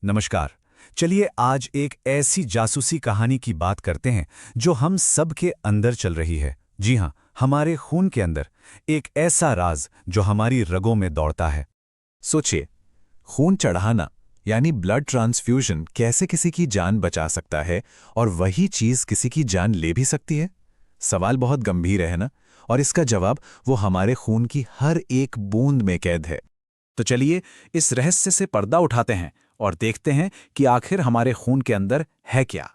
नमस्कार। चलिए आज एक ऐसी जासूसी कहानी की बात करते हैं जो हम सब के अंदर चल रही है। जी हाँ, हमारे खून के अंदर एक ऐसा राज जो हमारी रगों में दौड़ता है। सोचिए, खून चढ़ाना यानी ब्लड ट्रांसफ्यूजन कैसे किसी की जान बचा सकता है और वही चीज किसी की जान ले भी सकती है। सवाल बहुत गंभीर है ना, और इसका जवाब वो हमारे खून की हर एक बूंद में कैद है। तो चलिए इस रहस्य से पर्दा उठाते हैं और देखते हैं कि आखिर हमारे खून के अंदर है क्या।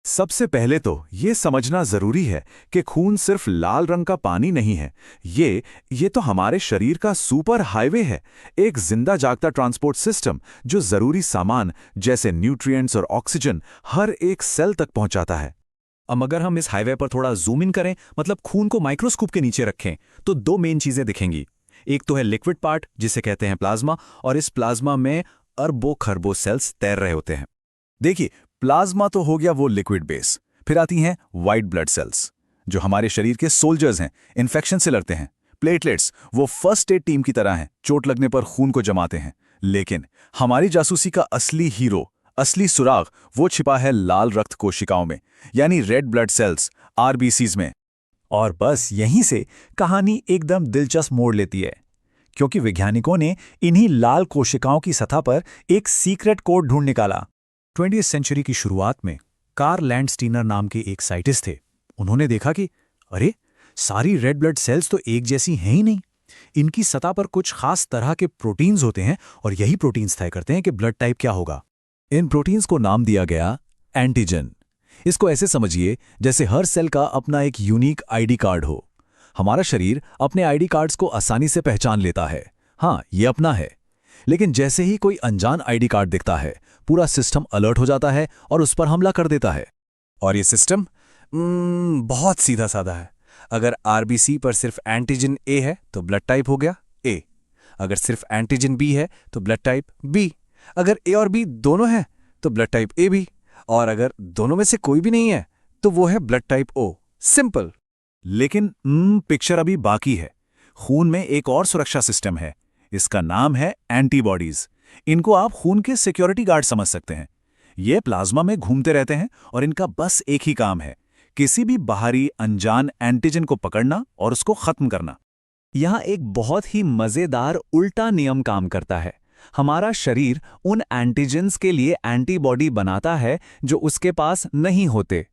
सबसे पहले तो ये समझना जरूरी है कि खून सिर्फ लाल रंग का पानी नहीं है। ये तो हमारे शरीर का सुपर हाईवे है, एक जिंदा जागता ट्रांसपोर्ट सिस्टम जो जरूरी सामान जैसे न्यूट्रिएंट्स और ऑक्सीजन हर एक सेल तक पहुंचाता है। अब अगर हम इस हाईवे पर थोड़ा जूम इन करें, मतलब खून को माइक्रोस्कोप के नीचे रखें, तो दो मेन चीजें दिखेंगी। एक तो है लिक्विड पार्ट जिसे कहते हैं प्लाज्मा, और इस प्लाज्मा में अरबों खरबों सेल्स तैर रहे होते हैं। देखिए, प्लाज्मा तो हो गया वो लिक्विड बेस। फिर आती हैं वाइट ब्लड सेल्स जो हमारे शरीर के सोल्जर्स हैं, इन्फेक्शन से लड़ते हैं। प्लेटलेट्स वो फर्स्ट एड टीम की तरह हैं, चोट लगने पर खून को जमाते हैं। लेकिन हमारी जासूसी का असली हीरो, असली सुराग वो छिपा है लाल रक्त कोशिकाओं में, यानी रेड ब्लड सेल्स, आरबीसीज में। और बस यहीं से कहानी एकदम दिलचस्प मोड़ लेती है, क्योंकि वैज्ञानिकों ने इन्हीं लाल कोशिकाओं की सतह पर एक सीक्रेट कोड ढूंढ निकाला। 20वीं सेंचुरी की शुरुआत में कार्ल लैंडस्टीनर नाम के एक साइंटिस्ट थे। उन्होंने देखा कि अरे, सारी रेड ब्लड सेल्स तो एक जैसी हैं ही नहीं। इनकी सतह पर कुछ खास तरह के प्रोटीन्स होते हैं, और यही प्रोटीन्स तय करते हैं कि ब्लड टाइप क्या होगा। इन प्रोटीन्स को नाम दिया गया एंटीजन। इसको ऐसे समझिए जैसे हर सेल का अपना एक यूनिक आईडी कार्ड हो। हमारा शरीर अपने आईडी कार्ड्स को आसानी से पहचान लेता है। हाँ, ये अपना है। लेकिन जैसे ही कोई अनजान आईडी कार्ड दिखता है, पूरा सिस्टम अलर्ट हो जाता है और उस पर हमला कर देता है। और ये सिस्टम बहुत सीधा साधा है। अगर आरबीसी पर सिर्फ एंटीजन ए है तो ब्लड टाइप हो गया ए। अगर सिर्फ एंटीजन बी है तो ब्लड टाइप बी। अगर ए और बी दोनों हैं तो ब्लड टाइप ए बी। और अगर दोनों में से कोई भी नहीं है तो वो है ब्लड टाइप ओ। सिंपल। लेकिन पिक्चर अभी बाकी है। खून में एक और सुरक्षा सिस्टम है। इसका नाम है एंटीबॉडीज। इनको आप खून के सिक्योरिटी गार्ड समझ सकते हैं। ये प्लाज्मा में घूमते रहते हैं और इनका बस एक ही काम है, किसी भी बाहरी अनजान एंटीजन को पकड़ना और उसको खत्म करना। यहां एक बहुत ही मजेदार उल्टा नियम काम करता है। हमारा शरीर उन एंटीजेंस के लिए एंटीबॉडी बनाता है जो उसके पास नहीं होते।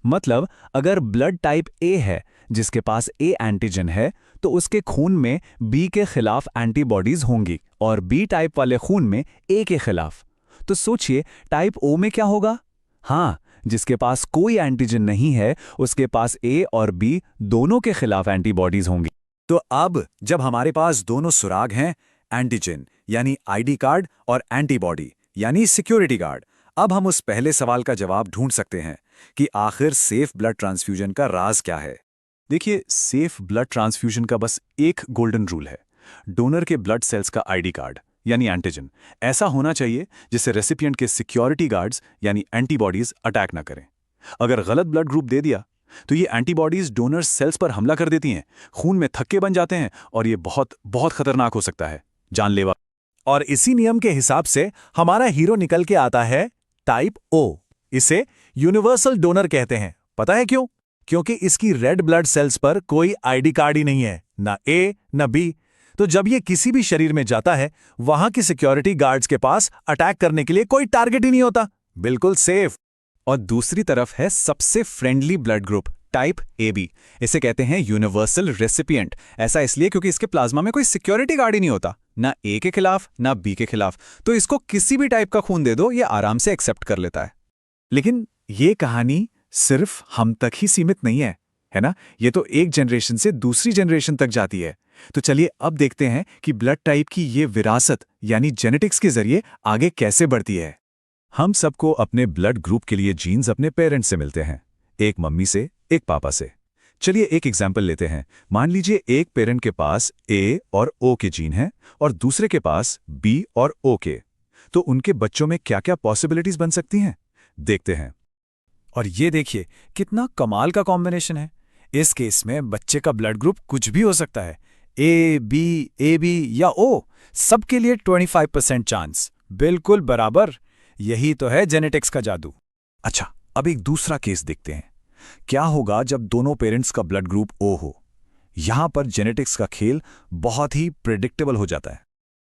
मतलब अगर ब्लड टाइप ए है जिसके पास ए एंटीजन है, तो उसके खून में बी के खिलाफ एंटीबॉडीज होंगी और बी टाइप वाले खून में ए के खिलाफ। तो सोचिए, टाइप ओ में क्या होगा? हाँ, जिसके पास कोई एंटीजन नहीं है उसके पास ए और बी दोनों के खिलाफ एंटीबॉडीज होंगी। तो अब जब हमारे पास दोनों सुराग हैं, एंटीजन यानी आईडी कार्ड और एंटीबॉडी यानी सिक्योरिटी गार्ड, अब हम उस पहले सवाल का जवाब ढूंढ सकते हैं कि आखिर सेफ ब्लड ट्रांसफ्यूजन का राज क्या है। देखिए, सेफ ब्लड ट्रांसफ्यूजन का बस एक गोल्डन रूल है। डोनर के ब्लड सेल्स का आईडी कार्ड यानी एंटीजन ऐसा होना चाहिए जिससे रेसिपिएंट के सिक्योरिटी गार्ड्स यानी एंटीबॉडीज अटैक ना करें। अगर गलत ब्लड ग्रुप दे दिया तो ये एंटीबॉडीज डोनर सेल्स पर हमला कर देती हैं, खून में थक्के बन जाते हैं और ये बहुत बहुत खतरनाक हो सकता है, जानलेवा। और इसी नियम के हिसाब से हमारा हीरो निकल के आता है टाइप ओ। इसे यूनिवर्सल डोनर कहते हैं। पता है क्यों? क्योंकि इसकी रेड ब्लड सेल्स पर कोई आईडी कार्ड ही नहीं है, ना ए ना बी। तो जब ये किसी भी शरीर में जाता है, वहां की सिक्योरिटी गार्ड्स के पास अटैक करने के लिए कोई टारगेट ही नहीं होता, बिल्कुल सेफ। और दूसरी तरफ है सबसे friendly blood group type A B. इसे कहते हैं यूनिवर्सल रेसिपिएंट। ऐसा इसलिए क्योंकि इसके प्लाज्मा में कोई सिक्योरिटी गार्ड ही नहीं होता, ना ए के खिलाफ ना बी के खिलाफ। तो इसको किसी भी टाइप का खून दे दो, ये आराम से एक्सेप्ट कर लेता है। लेकिन ये कहानी सिर्फ हम तक ही सीमित नहीं है ना? ये तो एक जनरेशन से दूसरी जनरेशन तक जाती है। तो चलिए अब देखते हैं कि ब्लड टाइप की ये विरासत यानी जेनेटिक्स के जरिए आगे कैसे बढ़ती है। हम सबको अपने ब्लड ग्रुप के लिए जीन्स अपने पेरेंट्स से मिलते हैं, एक मम्मी से, एक पापा से। चलिए एक एग्जाम्पल लेते हैं। मान लीजिए एक पेरेंट के पास ए और ओ के जीन हैं और दूसरे के पास बी और ओ के। तो उनके बच्चों में क्या क्या पॉसिबिलिटीज बन सकती हैं, देखते हैं। और ये देखिए कितना कमाल का कॉम्बिनेशन है। इस केस में बच्चे का ब्लड ग्रुप कुछ भी हो सकता है, ए बी या ओ, सबके लिए 25% चांस, बिल्कुल बराबर। यही तो है जेनेटिक्स का जादू। अच्छा, अब एक दूसरा केस देखते हैं। क्या होगा जब दोनों पेरेंट्स का ब्लड ग्रुप ओ हो? यहां पर जेनेटिक्स का खेल बहुत ही प्रेडिक्टेबल हो जाता है।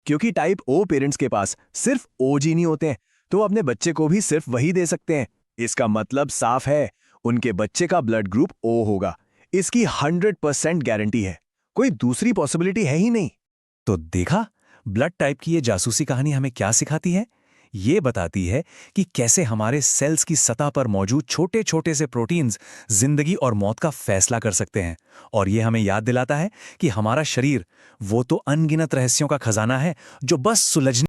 क्योंकि टाइप ओ पेरेंट्स के पास सिर्फ ओ जीन ही होते हैं, तो अपने बच्चे को भी सिर्फ वही दे सकते हैं। इसका मतलब साफ है, उनके बच्चे का ब्लड ग्रुप ओ होगा। इसकी 100% गारंटी है, कोई दूसरी पॉसिबिलिटी है ही नहीं। तो देखा, ब्लड टाइप की ये जासूसी कहानी हमें क्या सिखाती है? ये बताती है कि कैसे हमारे सेल्स की सतह पर मौजूद छोटे छोटे से प्रोटीन्स जिंदगी और मौत का फैसला कर सकते हैं। और ये हमें याद दिलाता है कि हमारा शरीर वो तो अनगिनत रहस्यों का खजाना है जो बस सुलझने